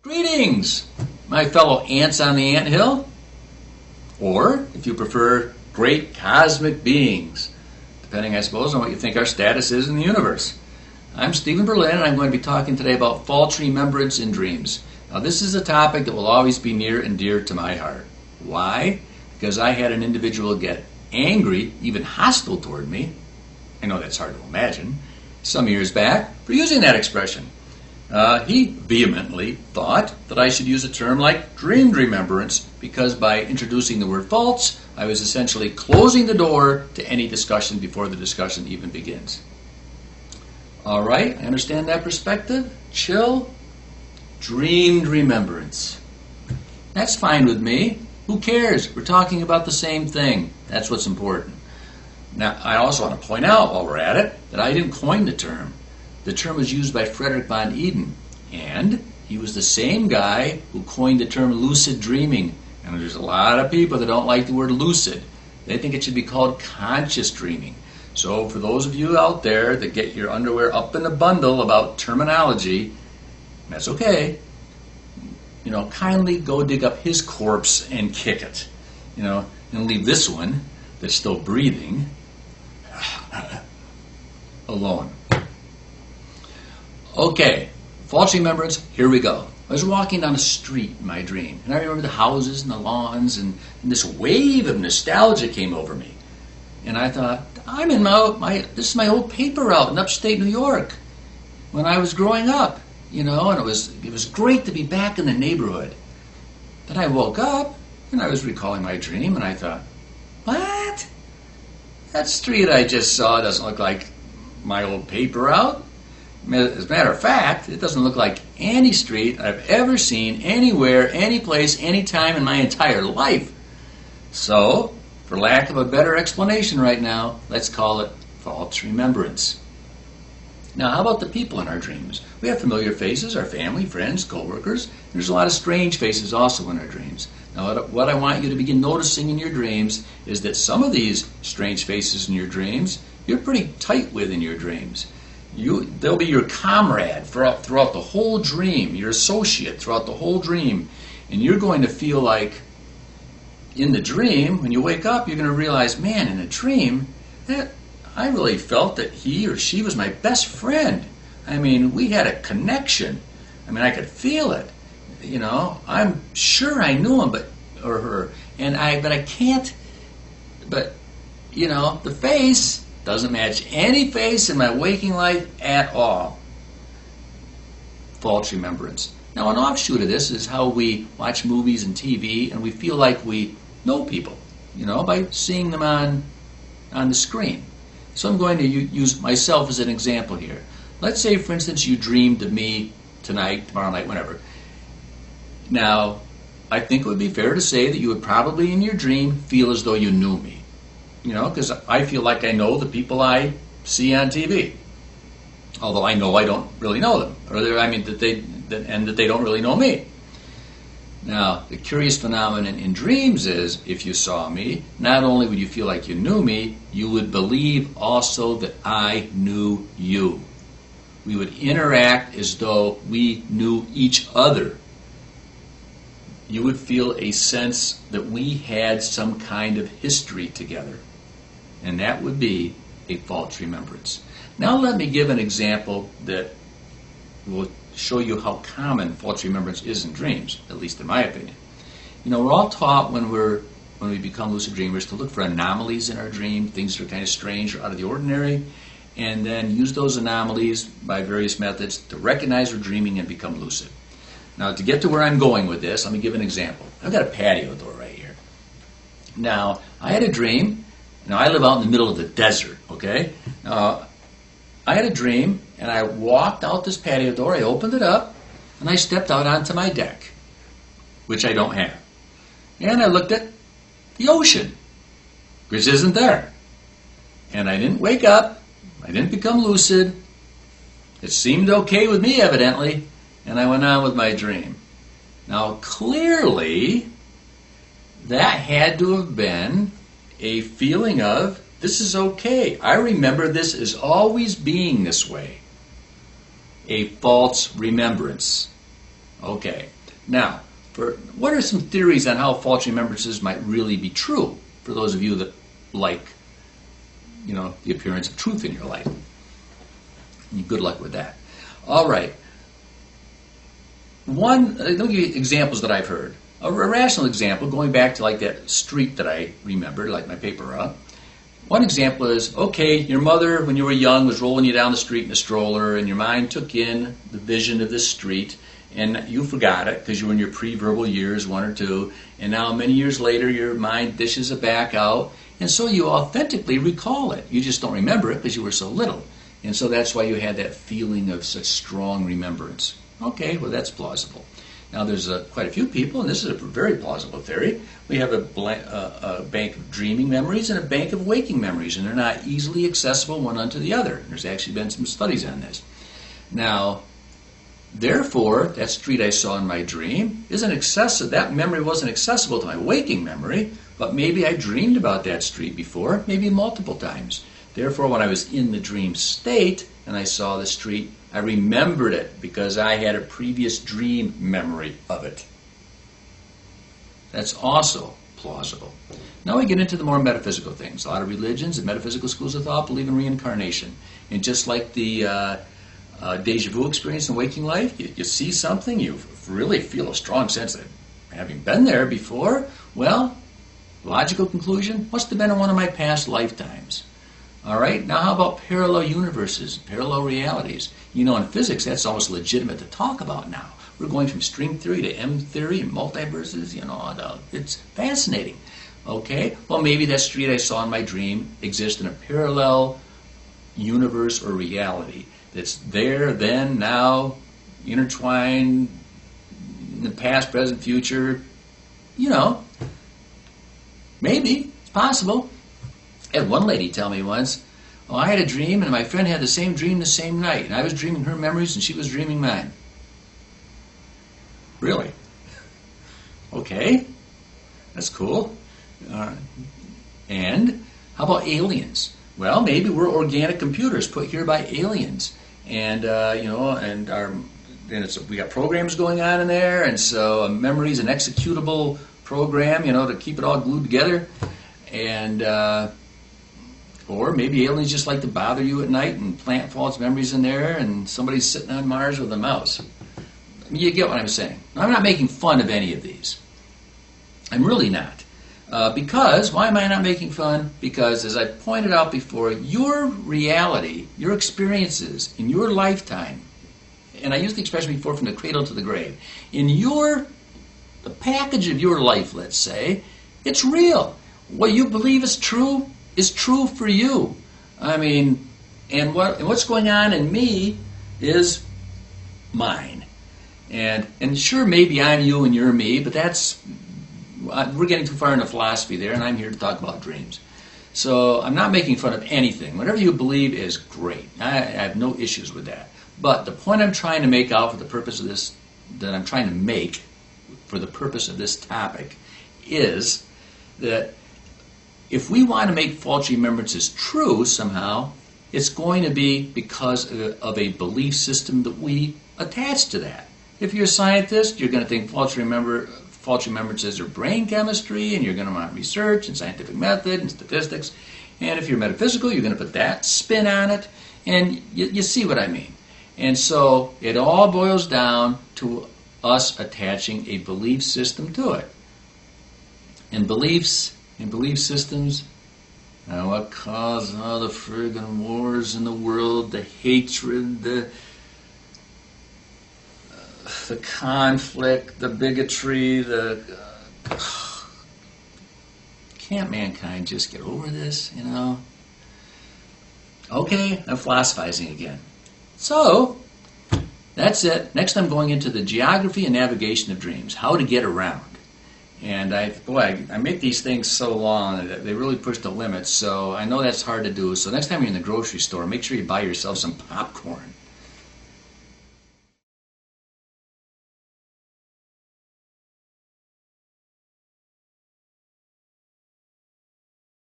Greetings, my fellow ants on the anthill, or, if you prefer, great cosmic beings, depending, I suppose, on what you think our status is in the universe. I'm Stephen Berlin, and I'm going to be talking today about false remembrance in dreams. Now, this is a topic that will always be near and dear to my heart. Why? Because I had an individual get angry, even hostile toward me. I know that's hard to imagine. Some years back, for using that expression. He vehemently thought that I should use a term like dreamed remembrance because by introducing the word false, I was essentially closing the door to any discussion before the discussion even begins. All right, I understand that perspective. Chill. Dreamed remembrance. That's fine with me. Who cares? We're talking about the same thing. That's what's important. Now, I also want to point out while we're at it that I didn't coin the term. The term was used by Frederick von Eden, and he was the same guy who coined the term lucid dreaming. And there's a lot of people that don't like the word lucid. They think it should be called conscious dreaming. So for those of you out there that get your underwear up in a bundle about terminology, that's okay. Kindly go dig up his corpse and kick it. And leave this one that's still breathing alone. Okay, false remembrance, here we go. I was walking down a street in my dream, and I remember the houses and the lawns, and this wave of nostalgia came over me. And I thought, I'm in this is my old paper route in upstate New York when I was growing up, and it was great to be back in the neighborhood. Then I woke up, and I was recalling my dream, and I thought, what? That street I just saw doesn't look like my old paper route. As a matter of fact, it doesn't look like any street I've ever seen anywhere, any place, any time in my entire life. So, for lack of a better explanation right now, let's call it false remembrance. Now, how about the people in our dreams? We have familiar faces, our family, friends, co-workers. There's a lot of strange faces also in our dreams. Now, what I want you to begin noticing in your dreams is that some of these strange faces in your dreams, you're pretty tight with in your dreams. They'll be your comrade throughout the whole dream, your associate throughout the whole dream. And you're going to feel like, in the dream, when you wake up, you're going to realize, man, in a dream, I really felt that he or she was my best friend. I mean, we had a connection. I mean, I could feel it. I'm sure I knew him, or her, but I can't. But the face doesn't match any face in my waking life at all. False remembrance. Now, an offshoot of this is how we watch movies and TV, and we feel like we know people, by seeing them on the screen. So I'm going to use myself as an example here. Let's say, for instance, you dreamed of me tonight, tomorrow night, whenever. Now, I think it would be fair to say that you would probably in your dream feel as though you knew me. Because I feel like I know the people I see on TV. Although I know I don't really know them. That they don't really know me. Now, the curious phenomenon in dreams is, if you saw me, not only would you feel like you knew me, you would believe also that I knew you. We would interact as though we knew each other. You would feel a sense that we had some kind of history together. And that would be a false remembrance. Now let me give an example that will show you how common false remembrance is in dreams, at least in my opinion. We're all taught when we become lucid dreamers to look for anomalies in our dream, things that are kind of strange or out of the ordinary, and then use those anomalies by various methods to recognize we're dreaming and become lucid. Now, to get to where I'm going with this, let me give an example. I've got a patio door right here. Now, I had a dream. Now, I live out in the middle of the desert, okay? I had a dream, and I walked out this patio door, I opened it up, and I stepped out onto my deck, which I don't have. And I looked at the ocean, which isn't there. And I didn't wake up, I didn't become lucid. It seemed okay with me, evidently, and I went on with my dream. Now, clearly, that had to have been a feeling of, this is okay. I remember this as always being this way. A false remembrance. Okay. Now, what are some theories on how false remembrances might really be true for those of you that like, the appearance of truth in your life? Good luck with that. All right. Let me give you examples that I've heard. A rational example, going back to like that street that I remembered, like my paper route. One example is, okay, your mother, when you were young, was rolling you down the street in a stroller, and your mind took in the vision of this street, and you forgot it because you were in your pre-verbal years, 1 or 2, and now many years later, your mind dishes it back out, and so you authentically recall it. You just don't remember it because you were so little. And so that's why you had that feeling of such strong remembrance. Okay, well, that's plausible. Now, there's quite a few people, and this is a very plausible theory. We have a bank of dreaming memories and a bank of waking memories, and they're not easily accessible one unto the other. There's actually been some studies on this. Now, therefore, that street I saw in my dream isn't accessible. That memory wasn't accessible to my waking memory, but maybe I dreamed about that street before, maybe multiple times. Therefore, when I was in the dream state and I saw the street, I remembered it because I had a previous dream memory of it. That's also plausible. Now we get into the more metaphysical things. A lot of religions and metaphysical schools of thought believe in reincarnation. And just like the deja vu experience in waking life, you see something, you really feel a strong sense that having been there before, well, logical conclusion, must have been in one of my past lifetimes. All right, now how about parallel universes, parallel realities? In physics, that's almost legitimate to talk about now. We're going from string theory to M theory and multiverses, it's fascinating. Okay, well, maybe that street I saw in my dream exists in a parallel universe or reality that's there, then, now, intertwined, in the past, present, future. Maybe, it's possible. I had one lady tell me once, I had a dream and my friend had the same dream the same night. And I was dreaming her memories and she was dreaming mine. Really? Okay. That's cool. And how about aliens? Well, maybe we're organic computers put here by aliens. And, we got programs going on in there. And so a memory is an executable program, to keep it all glued together. And, or maybe aliens just like to bother you at night and plant false memories in there, and somebody's sitting on Mars with a mouse. You get what I'm saying. I'm not making fun of any of these. I'm really not. Because, why am I not making fun? Because, as I pointed out before, your reality, your experiences in your lifetime, and I used the expression before, from the cradle to the grave, in the package of your life, let's say, it's real. What you believe is true for you. And what's going on in me is mine. And sure, maybe I'm you and you're me, but we're getting too far into philosophy there, and I'm here to talk about dreams. So I'm not making fun of anything. Whatever you believe is great. I have no issues with that. But the point I'm trying to make out for the purpose of this, that I'm trying to make for the purpose of this topic, is that if we want to make false remembrances true somehow, it's going to be because of a belief system that we attach to that. If you're a scientist, you're going to think false remembrances are brain chemistry, and you're going to want research and scientific method and statistics. And if you're metaphysical, you're going to put that spin on it, and you see what I mean. And so it all boils down to us attaching a belief system to it. And belief systems, what caused all the friggin' wars in the world, the hatred, the conflict, the bigotry, can't mankind just get over this, Okay, I'm philosophizing again. So, that's it. Next I'm going into the geography and navigation of dreams, how to get around. And I make these things so long that they really push the limits, so I know that's hard to do. So next time you're in the grocery store, make sure you buy yourself some popcorn.